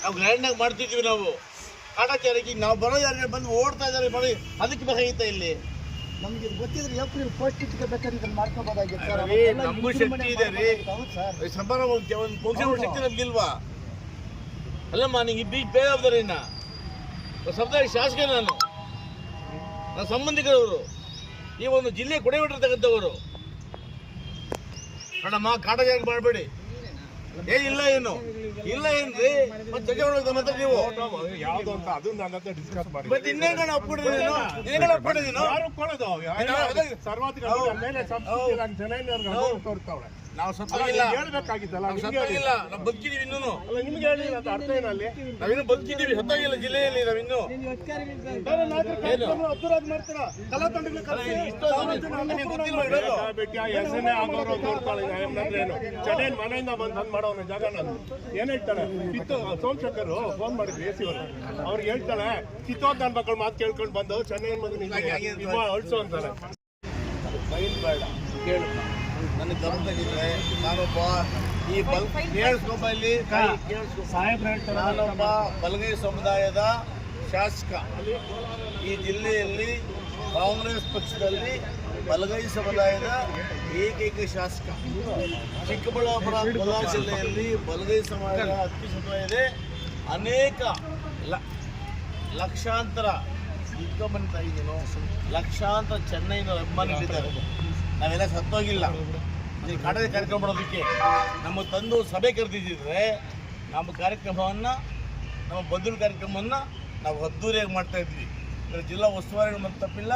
ನಾವು ಗ್ರ್ಯಾಂಡಾಗಿ ಮಾಡ್ತಿದ್ವಿ. ನಾವು ಕಾಟಾಚಾರಕ್ಕೆ ನಾವು ಬರೋ ಯಾರಿಗೆ ಬಂದು ಓಡ್ತಾ ಇದ್ದಾರೆ ಮಾಡಿ ಅದಕ್ಕೆ ಬೇಕಾಗಿತ್ತ ಇಲ್ಲಿ ನಮ್ಗೆ ಗೊತ್ತಿದ್ರೆ ಏಪ್ರಿಲ್ ಫಸ್ಟ್ ಬೇಕಾದ್ರೆ ಇದನ್ನು ಮಾಡ್ಕೋಬೋದಾಗಿತ್ತು. ನಮಗೂ ಶಕ್ತಿ ಇದೆ ರೀ. ಸಮಾನ ಒಂದು ಫಂಕ್ಷನ್ ಶಕ್ತಿ ನಮ್ಗಿಲ್ವಾ? ಅಲ್ಲಮ್ಮ, ನಿಂಗೆ ಬಿಗ್ ಬೇಜವಾಬ್ದಾರಿನ ಸಮುದಾಯ ಶಾಸಕ, ನಾನು ಸಂಬಂಧಿಕರವರು, ಈ ಒಂದು ಜಿಲ್ಲೆ ಕೊಡೆಬಿಟ್ಟಿರ್ತಕ್ಕಂಥವರು. ನೋಡಮ್ಮ, ಕಾಟಾಚಾರ ಮಾಡಬೇಡಿ. ಏನಿಲ್ಲ, ಏನು ಇಲ್ಲ ಏನ್ರಿ? ಮತ್ತೆ ಜಗ ಮಾತ್ರ ನೀವು ಯಾವ್ದು ಅಂತ ಅದು ನನ್ನ ಹತ್ರ ಡಿಸ್ಕಸ್ ಮಾಡಿ. ಮತ್ತೆ ಇನ್ನೇನು ಒಪ್ಪಿಡಿದೀನೋ ತೋರ್ತಾವ್ರೆ. ನಾವು ಸತ್ತೋಗಿಲ್ಲ, ಹೇಳ್ಬೇಕಾಗಿತ್ತಲ್ಲ, ನಾವು ಬದುಕಿದೀವಿ. ಇನ್ನೂ ನಿಮ್ಗೆ ಹೇಳಿಲ್ಲ ಅಂತ ಅರ್ಥ ಏನಲ್ಲಿ? ನಾವಿನ್ನೂ ಬದುಕಿದೀವಿ, ಸತ್ತೋಗಿಲ್ಲ ಜಿಲ್ಲೆಯಲ್ಲಿ ನಾವಿನ್ನೂ. ಚೆನ್ನೈನ್ ಮನೆಯಿಂದ ಬಂದು ಮಾಡೋನು ಜಾಗ ನಾನು ಏನ್ ಹೇಳ್ತಾಳೆ, ಸೋಮಶೇಖರ್ ಫೋನ್ ಮಾಡಿದ್ರು AC ಅವರು, ಅವ್ರಿಗೆ ಹೇಳ್ತಾಳೆ ಕಿತ್ತೋದ್ ನನ್ನ ಮಕ್ಕಳು ಮಾತು ಕೇಳ್ಕೊಂಡು ಬಂದು ಚೆನ್ನೈನ್ ಮಗನಿಗೆ ಅಳ್ಸು ಅಂತಾಳೆ. ಫೈಲ್ ಬೇಡ, ಕೇಳು. ನನಗೆ ಗಮನದಾಗಿದ್ರೆ ನಾನೊಬ್ಬ ಈ ಕೇಳಿಸ್ಕೊಂಬಲ್ಲಿ ನಾನೊಬ್ಬ ಬಲಗೈ ಸಮುದಾಯದ ಶಾಸಕ. ಈ ಜಿಲ್ಲೆಯಲ್ಲಿ ಕಾಂಗ್ರೆಸ್ ಪಕ್ಷದಲ್ಲಿ ಬಲಗೈ ಸಮುದಾಯದ ಏಕೈಕ ಶಾಸಕ. ಚಿಕ್ಕಬಳ್ಳಾಪುರ ಕೋಲಾರ ಜಿಲ್ಲೆಯಲ್ಲಿ ಬಲಗೈ ಸಮಾಜದ ಅತಿ ಸಮುದಾಯ ಇದೆ. ಅನೇಕ ಲಕ್ಷಾಂತರ ಇಟ್ಕೊಂಬಂತ ಇದ್ದೀನೋ, ಲಕ್ಷಾಂತರ ಚೆನ್ನೈನ ಅಭಿಮಾನಿಗಳಿದ್ದಾರೆ. ನಾವೆಲ್ಲ ಸತ್ತೋಗಿಲ್ಲ. ಈ ಕಾಟದ ಕಾರ್ಯಕ್ರಮ ಮಾಡೋದಕ್ಕೆ ನಮ್ಮ ತಂದು ಸಭೆ ಕರೆದಿದ್ದರೆ ನಮ್ಮ ಕಾರ್ಯಕ್ರಮವನ್ನು, ನಮ್ಮ ಬದಲು ಕಾರ್ಯಕ್ರಮವನ್ನು ನಾವು ಅದ್ದೂರಿಯಾಗಿ ಮಾಡ್ತಾ ಇದ್ವಿ. ಜಿಲ್ಲಾ ಉಸ್ತುವಾರಿಗಳು ಮತ್ತು ತಪ್ಪಿಲ್ಲ,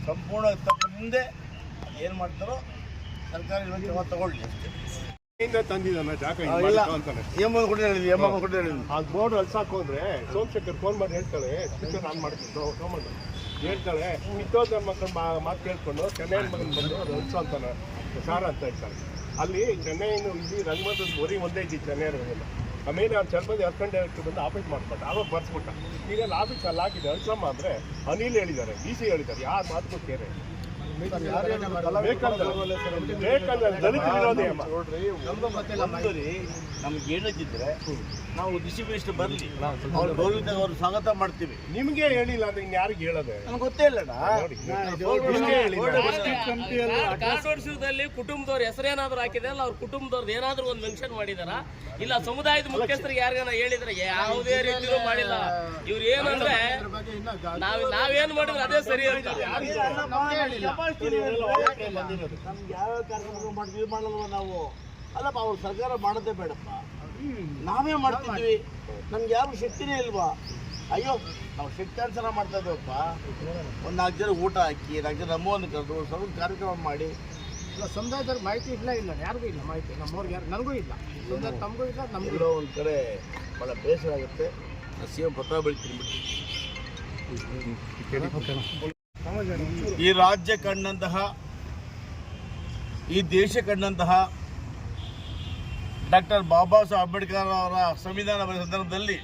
ಸಂಪೂರ್ಣ ತಪ್ಪಿನಿಂದ ಏನು ಮಾಡ್ತಾರೋ ಸರ್ಕಾರ ಕ್ರಮ ತಗೊಳ್ಳಿ ಅಷ್ಟೇ. ತಂದಿದ್ದಾನೆ ಜಾಗ ಕೊಟ್ಟಿದ್ದೀವಿ. ಆ ಬೋರ್ಡ್ ಅಲ್ಸಾಕು ಅಂದ್ರೆ ಸೋಮಶೇಖರ್ ಫೋನ್ ಮಾಡಿ ಹೇಳ್ತಾಳೆ, ಸ್ಪೀಕರ್ ಆನ್ ಮಾಡ್ತಿದ್ದು ತಗೊಂಡು ಹೇಳ್ತಾಳೆ, ಕಿತ್ತೋದ್ ನನ್ನ ಮಕ್ಕಳು ಮಾತು ಕೇಳ್ಕೊಂಡು ಚೆನ್ನೈ ಮಗನ ಬಂದು ಅದು ಅಲ್ಸೋ ಅಂತಾನೆ ಸಾರ ಅಂತ ಹೇಳ್ತಾಳೆ. ಅಲ್ಲಿ ಚೆನ್ನೈನು ಇಲ್ಲಿ ರಂಗಮಂದಿರದ ಬರೀ ಒಂದೇ ಇದ್ದಿ ಚೆನ್ನೈ ರಂಗಲ್ಲ. ಆಮೇಲೆ ಅವ್ನು ಚರ್ಮದಿ ಅರ್ಕಂಡ್ ಡೈರೆಕ್ಟರ್ ಬಂದು ಆಫೀಸ್ ಮಾಡ್ಬಿಟ್ಟ, ಆವಾಗ ಬರ್ಸ್ಬಿಟ್ಟ. ಈಗ ಅಲ್ಲಿ ಆಫೀಸ್ ಅಲ್ಲಿ ಹಾಕಿದೆ ಅಳ್ಸಮ್ಮ ಅಂದರೆ ಅನಿಲ್ ಹೇಳಿದ್ದಾರೆ, DC ಹೇಳಿದ್ದಾರೆ, ಯಾರು ಮಾತು ಕೇರೆ ನಮ್ಗೆ ಹೇಳಿದ್ರೆ ನಾವು ಡಿಸ್ಟ್ರಿಬ್ಯೂಷನ್ ಬರಲಿ, ಅವ್ರು ಗೌರವಿತ ಅವ್ರು ಸ್ವಾಗತ ಮಾಡ್ತೀವಿ. ನಿಮ್ಗೆ ಹೇಳಿಲ್ಲ ಅಂದ್ರೆ ಇನ್ನು ಯಾರಿಗೆ ಹೇಳೋದೆ? ನನಗೆ ಗೊತ್ತೇ ಇಲ್ಲಣ್ಣ. ವರ್ಷದಲ್ಲಿ ಕುಟುಂಬದವ್ರ ಹೆಸರೇನಾದ್ರು ಹಾಕಿದೆ ಅಲ್ಲ, ಅವ್ರ ಕುಟುಂಬದವ್ರದ್ದು ಏನಾದ್ರು ಒಂದು ಮೆನ್ಷನ್ ಮಾಡಿದಾರ? ಇಲ್ಲ ಸಮುದಾಯದ ಮುಖ್ಯಸ್ಥರಿಗೆ ಯಾರಿಗಾನ ಹೇಳಿದ್ರೆ? ಯಾವುದೇ ರೀತಿಯೂ ಮಾಡಿಲ್ಲ. ಇವ್ರು ಏನಂದ್ರೆ ನಾವೇನ್ ಮಾಡಿದ್ರೆ ಅದೇ ಸರಿ ಅಂತ. ನಮ್ಗೆ ಯಾವ ಕಾರ್ಯಕ್ರಮ ಮಾಡ್ತೀವಿ ಮಾಡಲ್ವ ನಾವು? ಅಲ್ಲಪ್ಪ, ಅವ್ರು ಸರ್ಕಾರ ಮಾಡೋದೇ ಬೇಡಪ್ಪ, ನಾವೇ ಮಾಡ್ತಿದ್ವಿ. ನಮ್ಗೆ ಯಾರು ಶಕ್ತಿನೇ ಇಲ್ವಾ? ಅಯ್ಯೋ, ನಾವು ಶಕ್ತಾನುಸಾರ ಮಾಡ್ತಾ ಇದ್ದೇವಪ್ಪ. ಒಂದು 4 ಜನ ಊಟ ಹಾಕಿ, 4 ಜನ ನಮ್ಮನ್ನು ಕರೆದು ಸ್ವಲ್ಪ ಕಾರ್ಯಕ್ರಮ ಮಾಡಿ. ಸಮುದಾಯದವ್ರಿಗೆ ಮಾಹಿತಿ ಇಲ್ಲ ಯಾರಿಗೂ ಇಲ್ಲ ಮಾಹಿತಿ. ನಮ್ಮವ್ರಿಗೆ ಯಾರು, ನನಗೂ ಇಲ್ಲ, ತಮಗೂ ಇಲ್ಲ, ನಮಗೂ ಒಂದು ಕಡೆ ಭಾಳ ಬೇಸರ ಆಗುತ್ತೆ. CM ಪತ್ರ ಬರೀತೀನಿ. ಈ ರಾಜ್ಯ ಕಂಡಂತಹ, ಈ ದೇಶ ಕಂಡಂತಹ ಡಾಕ್ಟರ್ ಬಾಬಾ ಸಾಹೇಬ್ ಅಂಬೇಡ್ಕರ್ ಅವರ ಸಂವಿಧಾನ ಬರೆದ ಸಂದರ್ಭದಲ್ಲಿ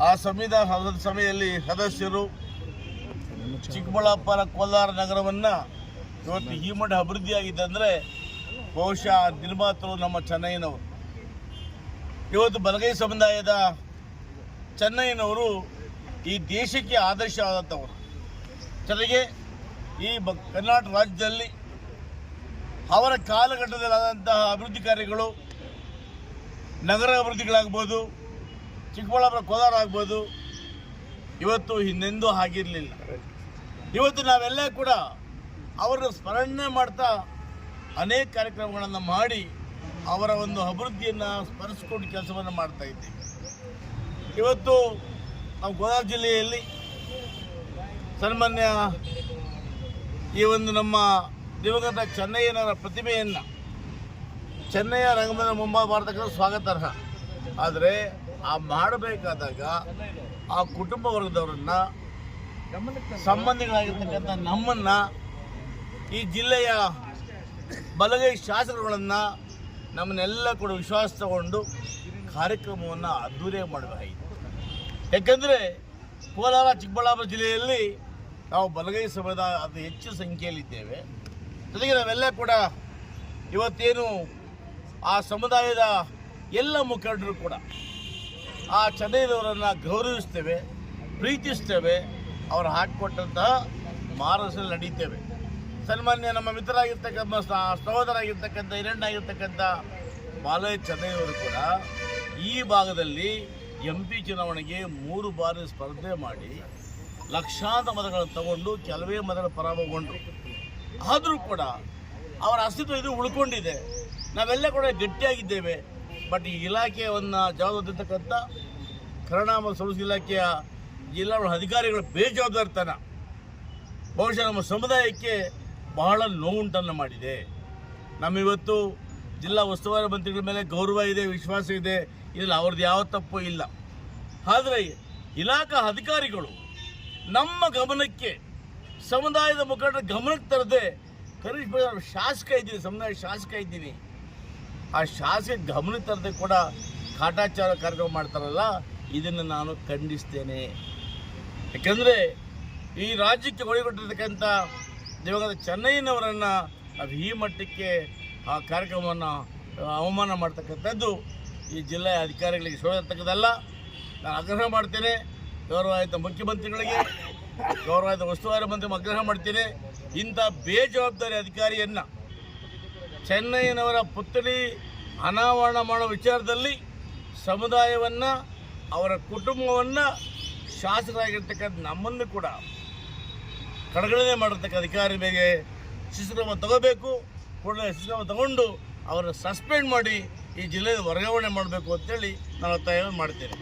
ಆ ಸಂವಿಧಾನ ಸಭೆಯಲ್ಲಿ ಸದಸ್ಯರು ಚಿಕ್ಕಬಳ್ಳಾಪುರ ಕೋಲಾರ ನಗರವನ್ನು ಇವತ್ತು ಈ ಮಟ್ಟ ಅಭಿವೃದ್ಧಿಯಾಗಿದೆ ಅಂದರೆ ಬಹುಶಃ ನಿರ್ಮಾತೃ ನಮ್ಮ ಚೆನ್ನೈನವರು. ಇವತ್ತು ಬಲಗೈ ಸಮುದಾಯದ ಚೆನ್ನೈನವರು ಈ ದೇಶಕ್ಕೆ ಆದರ್ಶ ಆದಂಥವರು. ಜೊತೆಗೆ ಈ ಕರ್ನಾಟಕ ರಾಜ್ಯದಲ್ಲಿ ಅವರ ಕಾಲಘಟ್ಟದಲ್ಲಾದಂತಹ ಅಭಿವೃದ್ಧಿ ಕಾರ್ಯಗಳು, ನಗರ ಅಭಿವೃದ್ಧಿಗಳಾಗ್ಬೋದು, ಚಿಕ್ಕಬಳ್ಳಾಪುರ ಕೋಲಾರ ಆಗ್ಬೋದು, ಇವತ್ತು ಹಿಂದೆಂದೂ ಆಗಿರಲಿಲ್ಲ. ಇವತ್ತು ನಾವೆಲ್ಲ ಕೂಡ ಅವರನ್ನು ಸ್ಮರಣೆ ಮಾಡ್ತಾ ಅನೇಕ ಕಾರ್ಯಕ್ರಮಗಳನ್ನು ಮಾಡಿ ಅವರ ಒಂದು ಅಭಿವೃದ್ಧಿಯನ್ನು ಸ್ಮರಿಸಿಕೊಂಡು ಕೆಲಸವನ್ನು ಮಾಡ್ತಾ ಇದ್ದೀವಿ. ಇವತ್ತು ನಾವು ಕೋಲಾರ ಜಿಲ್ಲೆಯಲ್ಲಿ ಸನ್ಮಾನ್ಯ ಈ ಒಂದು ನಮ್ಮ ದಿವಂಗತ ಚೆನ್ನಯ್ಯನವರ ಪ್ರತಿಮೆಯನ್ನು ಚೆನ್ನಯ್ಯ ರಂಗಮಂದಿರ ಮುಂಭಾಗ ಸ್ವಾಗತಾರ್ಹ. ಆದರೆ ಆ ಮಾಡಬೇಕಾದಾಗ ಆ ಕುಟುಂಬ ವರ್ಗದವರನ್ನು, ಸಂಬಂಧಿಗಳಾಗಿರ್ತಕ್ಕಂಥ ನಮ್ಮನ್ನು, ಈ ಜಿಲ್ಲೆಯ ಬಲಗೈ ಶಾಸಕರುಗಳನ್ನು, ನಮ್ಮನ್ನೆಲ್ಲ ಕೂಡ ವಿಶ್ವಾಸ ತಗೊಂಡು ಕಾರ್ಯಕ್ರಮವನ್ನು ಅದ್ದೂರಿಯಾಗಿ ಮಾಡಬೇಕಾಗಿದೆ. ಯಾಕಂದರೆ ಕೋಲಾರ ಚಿಕ್ಕಬಳ್ಳಾಪುರ ಜಿಲ್ಲೆಯಲ್ಲಿ ನಾವು ಬಲಗೈ ಸಮುದಾಯ ಅತಿ ಹೆಚ್ಚು ಸಂಖ್ಯೆಯಲ್ಲಿದ್ದೇವೆ. ಜೊತೆಗೆ ನಾವೆಲ್ಲ ಕೂಡ ಇವತ್ತೇನು ಆ ಸಮುದಾಯದ ಎಲ್ಲ ಮುಖಂಡರು ಕೂಡ ಆ ಚೆನ್ನೈನವರನ್ನು ಗೌರವಿಸ್ತೇವೆ, ಪ್ರೀತಿಸ್ತೇವೆ, ಅವರು ಹಾಕಿಕೊಟ್ಟಂತಹ ಮಾರ್ಗದಲ್ಲಿ ನಡೀತೇವೆ. ಸನ್ಮಾನ್ಯ ನಮ್ಮ ಮಿತ್ರರಾಗಿರ್ತಕ್ಕಂಥ ಸಹೋದರಾಗಿರ್ತಕ್ಕಂಥ ಹಿರಣ್ಣಾಗಿರ್ತಕ್ಕಂಥ ಬಾಲಯ್ಯ ಚೆನ್ನೈನವರು ಕೂಡ ಈ ಭಾಗದಲ್ಲಿ MP ಚುನಾವಣೆಗೆ 3 ಬಾರಿ ಸ್ಪರ್ಧೆ ಮಾಡಿ ಲಕ್ಷಾಂತರ ಮತಗಳನ್ನು ತಗೊಂಡು ಕೆಲವೇ ಮತಗಳ ಪರಾಭವಗೊಂಡರು. ಆದರೂ ಕೂಡ ಅವರ ಅಸ್ತಿತ್ವ ಇದು ಉಳ್ಕೊಂಡಿದೆ. ನಾವೆಲ್ಲ ಕೂಡ ಗಟ್ಟಿಯಾಗಿದ್ದೇವೆ. ಬಟ್ ಈ ಇಲಾಖೆಯನ್ನು ಜವಾಬ್ದಾರಿರ್ತಕ್ಕಂಥ ಕನ್ನಡ ಮತ್ತು ಸಂಸ್ಕೃತಿ ಇಲಾಖೆಯ ಜಿಲ್ಲಾ ಅಧಿಕಾರಿಗಳ ಬೇಜವಾಬ್ದಾರಿತನ ಬಹುಶಃ ನಮ್ಮ ಸಮುದಾಯಕ್ಕೆ ಬಹಳ ನೋವುಂಟನ್ನು ಮಾಡಿದೆ. ನಮ್ಮಿವತ್ತು ಜಿಲ್ಲಾ ಉಸ್ತುವಾರಿ ಮಂತ್ರಿಗಳ ಮೇಲೆ ಗೌರವ ಇದೆ, ವಿಶ್ವಾಸ ಇದೆ, ಇದರಲ್ಲಿ ಅವ್ರದ್ದು ಯಾವ ತಪ್ಪು ಇಲ್ಲ. ಆದರೆ ಇಲಾಖಾ ಅಧಿಕಾರಿಗಳು ನಮ್ಮ ಗಮನಕ್ಕೆ, ಸಮುದಾಯದ ಮುಖಂಡರ ಗಮನಕ್ಕೆ ತರದೆ, ಕನಿಷ್ಠ ಶಾಸಕ ಇದ್ದೀನಿ, ಸಮುದಾಯ ಶಾಸಕ ಇದ್ದೀನಿ, ಆ ಶಾಸಕ ಗಮನಕ್ಕೆ ತರದೆ ಕೂಡ ಕಾಟಾಚಾರ ಕಾರ್ಯಕ್ರಮ ಮಾಡ್ತಾರಲ್ಲ, ಇದನ್ನು ನಾನು ಖಂಡಿಸ್ತೇನೆ. ಯಾಕೆಂದರೆ ಈ ರಾಜ್ಯಕ್ಕೆ ಒಳಗೊಂಡಿರ್ತಕ್ಕಂಥ ದಿವಂಗತ ಚೆನ್ನೈನವರನ್ನು ನಾವು ಈ ಮಟ್ಟಕ್ಕೆ ಆ ಕಾರ್ಯಕ್ರಮವನ್ನು ಅವಮಾನ ಮಾಡ್ತಕ್ಕಂಥದ್ದು ಈ ಜಿಲ್ಲೆಯ ಅಧಿಕಾರಿಗಳಿಗೆ ಶೋಧಿರ್ತಕ್ಕದ್ದಲ್ಲ. ನಾನು ಆಗ್ರಹ ಮಾಡ್ತೇನೆ, ಗೌರವಾಯುತ ಮುಖ್ಯಮಂತ್ರಿಗಳಿಗೆ, ಗೌರವಾಯುತ ಉಸ್ತುವಾರಿ ಮಂತ್ರಿ ಆಗ್ರಹ ಮಾಡ್ತೇನೆ, ಇಂಥ ಬೇಜವಾಬ್ದಾರಿ ಅಧಿಕಾರಿಯನ್ನು ಚೆನ್ನೈನವರ ಪುತ್ಥಳಿ ಅನಾವರಣ ಮಾಡೋ ವಿಚಾರದಲ್ಲಿ ಸಮುದಾಯವನ್ನು, ಅವರ ಕುಟುಂಬವನ್ನು, ಶಾಸಕರಾಗಿರ್ತಕ್ಕಂಥ ನಮ್ಮನ್ನು ಕೂಡ ಕಡೆಗಣನೆ ಮಾಡಿರ್ತಕ್ಕ ಅಧಿಕಾರಿ ಮೇಲೆ ಶಿಸ್ತುಕ್ರಮ ತಗೋಬೇಕು. ಕೂಡಲೇ ಶಿಸ್ತುಕ್ರಮ ತಗೊಂಡು ಅವರನ್ನು ಸಸ್ಪೆಂಡ್ ಮಾಡಿ ಈ ಜಿಲ್ಲೆಯ ವರ್ಗಾವಣೆ ಮಾಡಬೇಕು ಅಂತೇಳಿ ನಾನು ಒತ್ತಾಯ ಮಾಡ್ತೇನೆ.